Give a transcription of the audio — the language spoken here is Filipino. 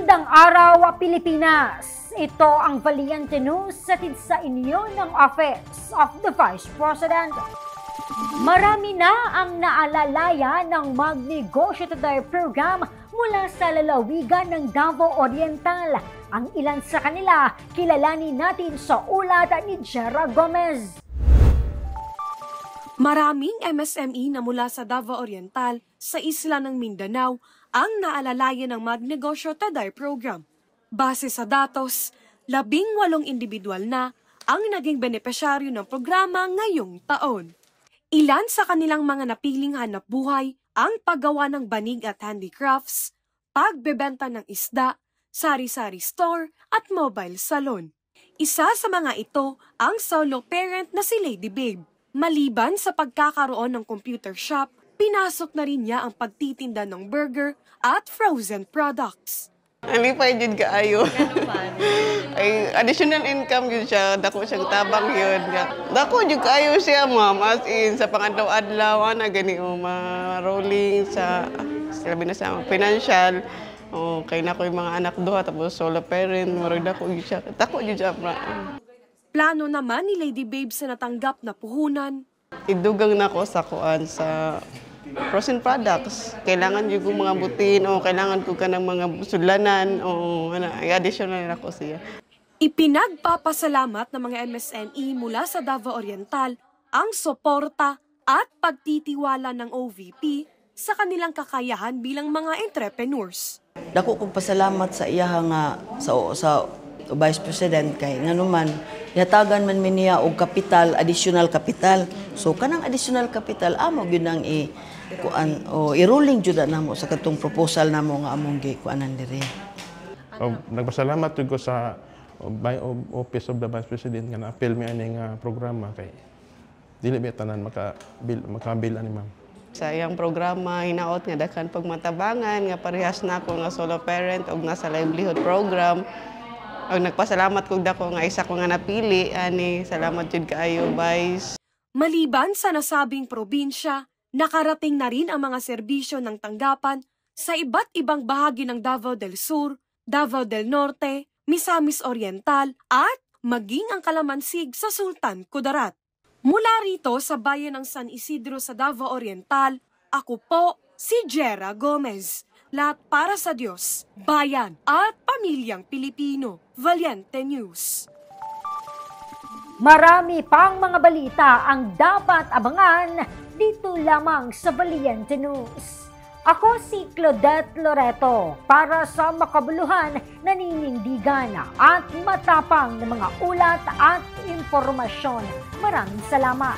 Magandang araw, Pilipinas! Ito ang Valiente News hatid sa inyo ng Office of the Vice President. Marami na ang naalalaya ng Magnegosyo Today program mula sa lalawigan ng Davao Oriental. Ang ilan sa kanila, kilalanin natin sa ulat ni Jera Gomez. Maraming MSME na mula sa Davao Oriental sa isla ng Mindanao ang naalalayan ng Magnegosyo Today program. Base sa datos, 18 individual na ang naging benepisyaryo ng programa ngayong taon. Ilan sa kanilang mga napiling hanap buhay ang paggawa ng banig at handicrafts, pagbebenta ng isda, sari-sari store at mobile salon. Isa sa mga ito ang solo parent na si Lady Babe. Maliban sa pagkakaroon ng computer shop, pinasok na rin niya ang pagtitinda ng burger at frozen products. Ani pa jud kaayo. Ay additional income yun siya, dako siyang tabang yun. Dako jud kaayo siya, ma'am, as in sa pangadlaw-adlaw na gani o rolling sa labi na sa financial. O kay na ko yung mga anak duha tapos solo parent, murag dako jud siya. Dako jud siya. Plano naman ni Lady Babe sa natanggap na puhunan. Idugang na ko sa kuan sa frozen products. Kailangan yung mga butin o kailangan ko ka ng mga sudlanan o additional na ko siya. Ipinagpapasalamat ng mga MSME mula sa Davao Oriental ang suporta at pagtitiwala ng OVP sa kanilang kakayahan bilang mga entrepreneurs. Dako kong pasalamat sa iya nga sa Vice President kay nganuman yatagan man niya og kapital, additional capital. So kanang additional capital amo gyud nang i-rolling jud namo sa katong proposal namo nga among gikuanan diri. Nagpasalamat jud ko sa Office of the Vice President nga na-appeal mi ani nga programa kay dili mi tanan makabil ani ma'am. Sa iyang programa hinaot nga daghan pagmatabangan nga parehas na ako nga solo parent og nasa livelihood program. Og nagpasalamat kog dako nga isa ko nga napili ani salamat jud kaayo Vice. Maliban sa nasabing probinsya, nakarating na rin ang mga serbisyo ng tanggapan sa iba't ibang bahagi ng Davao del Sur, Davao del Norte, Misamis Oriental at maging ang Kalamansig sa Sultan Kudarat. Mula rito sa bayan ng San Isidro sa Davao Oriental, ako po si Jera Gomez. Lahat para sa Diyos, bayan at pamilyang Pilipino. Valiente News. Marami pang mga balita ang dapat abangan dito lamang sa Valiente News. Ako si Claudette Loreto para sa makabuluhan, naninindigan at matapang na mga ulat at impormasyon. Maraming salamat.